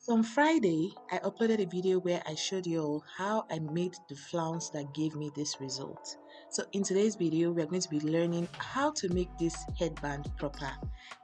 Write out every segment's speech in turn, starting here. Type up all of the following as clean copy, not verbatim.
So on Friday, I uploaded a video where I showed you all how I made the flounce that gave me this result. So in today's video, we are going to be learning how to make this headband proper.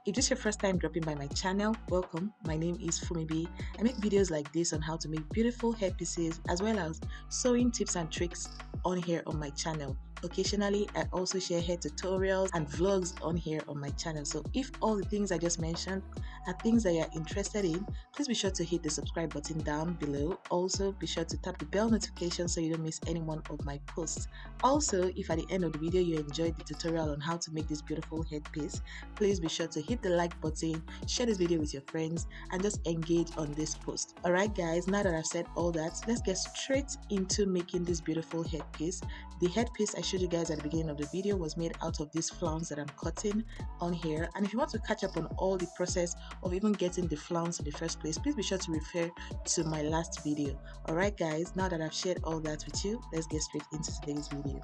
If this is your first time dropping by my channel, welcome. My name is Funmibi. I make videos like this on how to make beautiful headpieces as well as sewing tips and tricks on here on my channel. Occasionally, I also share hair tutorials and vlogs on here on my channel. So if all the things I just mentioned are things that you're interested in, please be sure to hit the subscribe button down below. Also, be sure to tap the bell notification so you don't miss any one of my posts. Also, if at the end of the video you enjoyed the tutorial on how to make this beautiful headpiece, please be sure to hit the like button, share this video with your friends, and just engage on this post. Alright guys, now that I've said all that, let's get straight into making this beautiful headpiece. The headpiece I showed you guys at the beginning of the video was made out of this flounce that I'm cutting on here. And if you want to catch up on all the process of even getting the flounce in the first place, please be sure to refer to my last video. Alright guys, now that I've shared all that with you, let's get straight into today's video.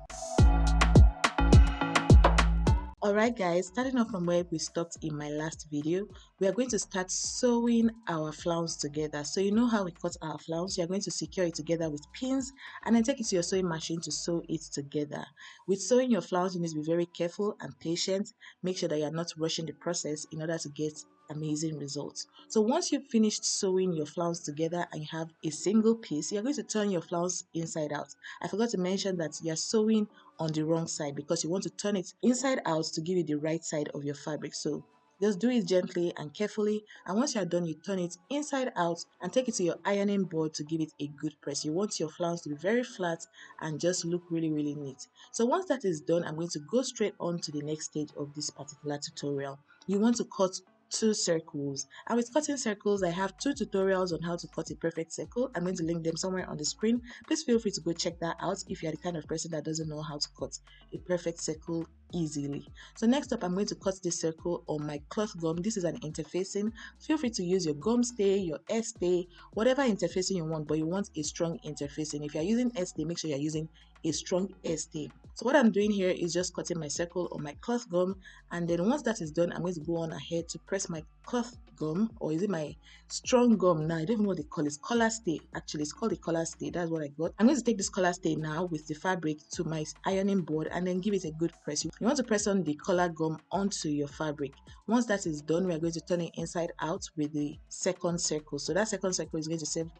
Alright guys, starting off from where we stopped in my last video, we are going to start sewing our flounce together. So you know how we cut our flounce, you are going to secure it together with pins and then take it to your sewing machine to sew it together. With sewing your flounce, you need to be very careful and patient. Make sure that you are not rushing the process in order to get amazing results. So once you've finished sewing your flounce together and you have a single piece, you're going to turn your flounce inside out. I forgot to mention that you're sewing on the wrong side because you want to turn it inside out to give you the right side of your fabric. So just do it gently and carefully, and once you're done, you turn it inside out and take it to your ironing board to give it a good press. You want your flounce to be very flat and just look really neat. So once that is done, I'm going to go straight on to the next stage of this particular tutorial. You want to cut two circles, and with cutting circles I have two tutorials on how to cut a perfect circle. I'm going to link them somewhere on the screen. Please feel free to go check that out if you're the kind of person that doesn't know how to cut a perfect circle easily. So next up, I'm going to cut this circle on my cloth gum. This is an interfacing. Feel free to use your gum stay, your S stay, whatever interfacing you want, but you want a strong interfacing. If you're using S stay, make sure you're using a strong S stay. So what I'm doing here is just cutting my circle on my cloth gum, and then once that is done, I'm going to go on ahead to press my cloth gum, or is it my strong gum now? I don't even know what they call it. It's collar stay. Actually, it's called the collar stay. That's what I got. I'm going to take this collar stay now with the fabric to my ironing board and then give it a good press. You want to press on the collar gum onto your fabric. Once that is done, we are going to turn it inside out with the second circle. So that second circle is going to serve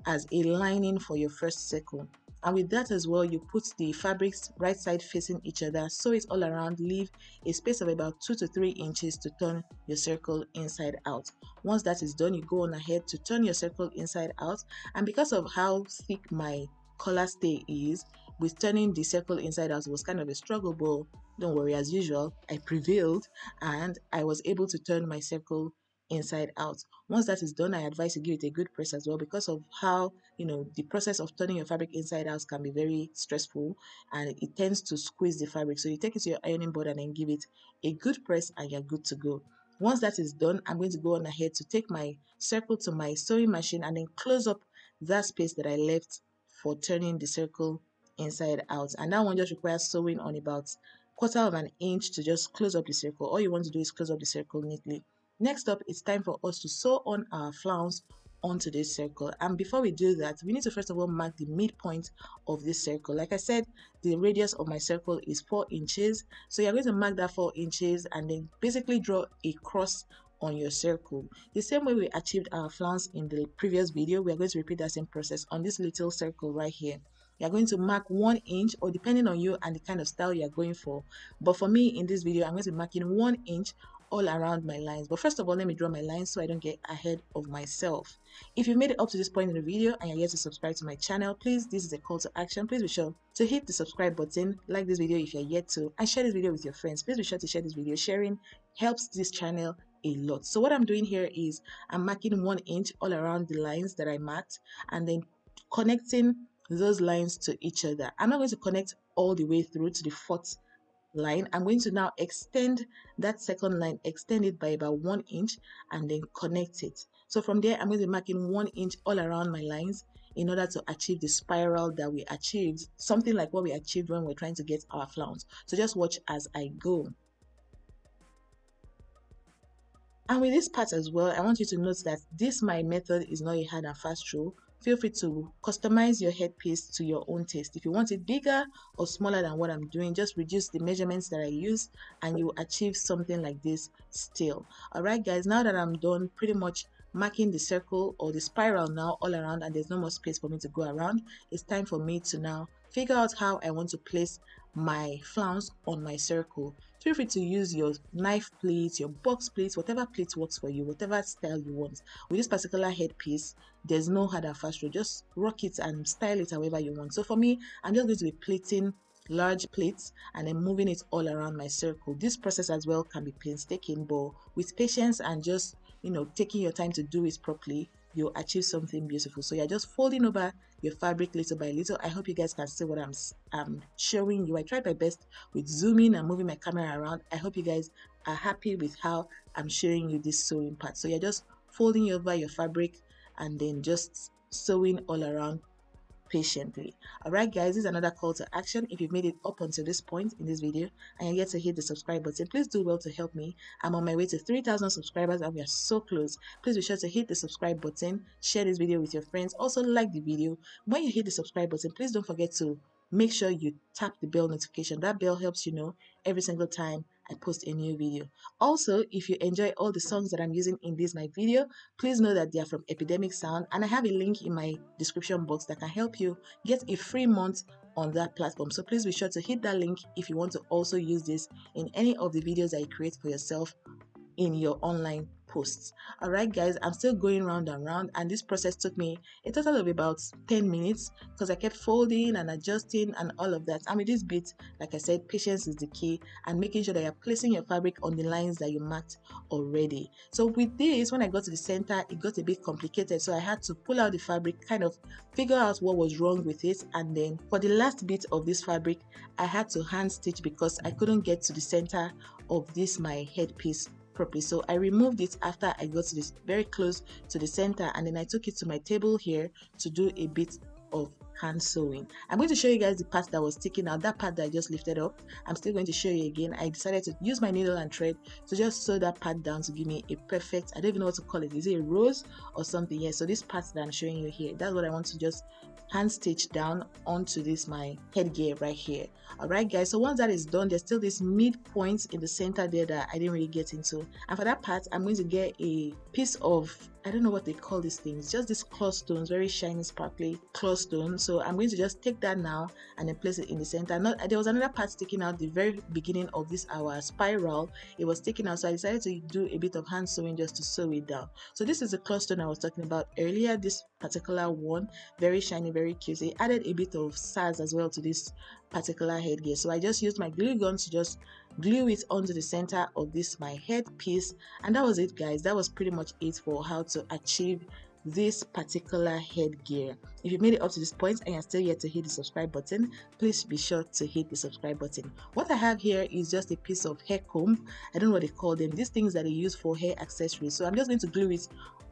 as a lining for your first circle. And with that as well, you put the fabrics right side facing each other, sew it all around, leave a space of about 2 to 3 inches to turn your circle inside out. Once that is done, you go on ahead to turn your circle inside out, and because of how thick my collar stay is, with turning the circle inside out was kind of a struggle, but don't worry, as usual, I prevailed and I was able to turn my circle inside out. Once that is done, I advise you give it a good press as well, because of how the process of turning your fabric inside out can be very stressful and it tends to squeeze the fabric. So you take it to your ironing board and then give it a good press and you're good to go. Once that is done, I'm going to go on ahead to take my circle to my sewing machine and then close up that space that I left for turning the circle inside out. And that one just requires sewing on about 1/4 of an inch to just close up the circle. All you want to do is close up the circle neatly. Next up, it's time for us to sew on our flounce onto this circle, and before we do that, we need to first of all mark the midpoint of this circle. Like I said, the radius of my circle is 4 inches, so you're going to mark that 4 inches and then basically draw a cross on your circle. The same way we achieved our flounce in the previous video, we are going to repeat that same process on this little circle right here. You're going to mark 1 inch, or depending on you and the kind of style you're going for, but for me in this video I'm going to be marking 1 inch all around my lines. But first of all, let me draw my lines so I don't get ahead of myself. If you've made it up to this point in the video and you're yet to subscribe to my channel, please, this is a call to action. Please be sure to hit the subscribe button, like this video if you're yet to, and share this video with your friends. Please be sure to share this video. Sharing helps this channel a lot. So what I'm doing here is I'm marking 1 inch all around the lines that I marked and then connecting those lines to each other. I'm not going to connect all the way through to the 4th line. I'm going to now extend that second line, extend it by about 1 inch and then connect it. So from there, I'm going to be marking 1 inch all around my lines in order to achieve the spiral that we achieved, something like what we achieved when we're trying to get our flounce. So just watch as I go. And with this part as well, I want you to note that this my method is not a hard and fast rule. Feel free to customize your headpiece to your own taste. If you want it bigger or smaller than what I'm doing, just reduce the measurements that I use and you achieve something like this still. Alright guys, now that I'm done pretty much marking the circle or the spiral now all around and there's no more space for me to go around, it's time for me to now figure out how I want to place my flounce on my circle. Feel free to use your knife pleats, your box pleats, whatever pleat works for you, whatever style you want. With this particular headpiece, there's no hard and fast rule. Just rock it and style it however you want. So for me, I'm just going to be pleating large plates and then moving it all around my circle. This process as well can be painstaking, but with patience and just taking your time to do it properly, you'll achieve something beautiful. So you're just folding over your fabric little by little. I hope you guys can see what I'm showing you. I tried my best with zooming and moving my camera around. I hope you guys are happy with how I'm showing you this sewing part. So you're just folding over your fabric and then just sewing all around patiently. Alright guys, this is another call to action. If you've made it up until this point in this video and you're yet to hit the subscribe button, please do well to help me. I'm on my way to 3,000 subscribers and we are so close. Please be sure to hit the subscribe button, share this video with your friends, also like the video. When you hit the subscribe button, please don't forget to make sure you tap the bell notification. That bell helps you know every single time I post a new video. Also, if you enjoy all the songs that I'm using in this my video, please know that they are from Epidemic Sound and I have a link in my description box that can help you get a free month on that platform. So please be sure to hit that link if you want to also use this in any of the videos that you create for yourself in your online posts. Alright guys, I'm still going round and round and this process took me a total of about 10 minutes because I kept folding and adjusting and all of that. And with this bit, like I said, patience is the key and making sure that you're placing your fabric on the lines that you marked already. So with this, when I got to the center, it got a bit complicated, so I had to pull out the fabric, kind of figure out what was wrong with it, and then for the last bit of this fabric I had to hand stitch because I couldn't get to the center of this my headpiece properly. So I removed it after I got to this very close to the center and then I took it to my table here to do a bit of hand sewing. I'm going to show you guys the part that was sticking out, that part that I just lifted up. I'm still going to show you again. I decided to use my needle and thread to just sew that part down to give me a perfect, I don't even know what to call it, is it a rose or something? Yeah, so this part that I'm showing you here, that's what I want to just hand stitch down onto this my headgear right here. Alright guys, so once that is done, there's still this midpoint in the center there that I didn't really get into, and for that part I'm going to get a piece of, I don't know what they call these things, just these claw stones, very shiny sparkly claw stones. So I'm going to just take that now and then place it in the center. There was another part sticking out the very beginning of this our spiral. It was sticking out, so I decided to do a bit of hand sewing just to sew it down. So this is the claw stone I was talking about earlier, this particular one, very shiny, very cute. It added a bit of size as well to this particular headgear. So I just used my glue gun to just glue it onto the center of this my headpiece, and that was it guys. That was pretty much it for how to achieve this particular headgear. If you made it up to this point and you're still yet to hit the subscribe button, please be sure to hit the subscribe button. What I have here is just a piece of hair comb. I don't know what they call them, these things that they use for hair accessories. So I'm just going to glue it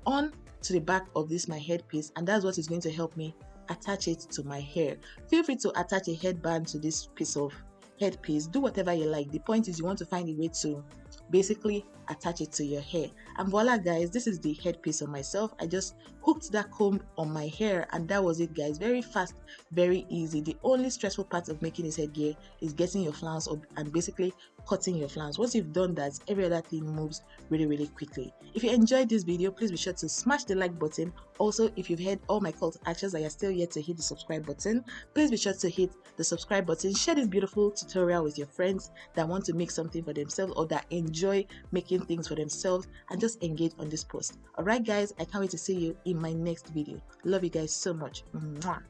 on to the back of this my headpiece, and that's what is going to help me attach it to my hair. Feel free to attach a headband to this piece of headpiece, do whatever you like. The point is you want to find a way to basically attach it to your hair. And voila guys, this is the headpiece on myself. I just hooked that comb on my hair and that was it guys. Very fast, very easy. The only stressful part of making this headgear is getting your flounce up and basically cutting your flounce. Once you've done that, every other thing moves really quickly. If you enjoyed this video, please be sure to smash the like button. Also, if you've heard all my call to actions and you're still yet to hit the subscribe button, please be sure to hit the subscribe button. Share this beautiful tutorial with your friends that want to make something for themselves or that enjoy making things for themselves, and just engage on this post. Alright guys, I can't wait to see you in my next video. Love you guys so much. Mwah.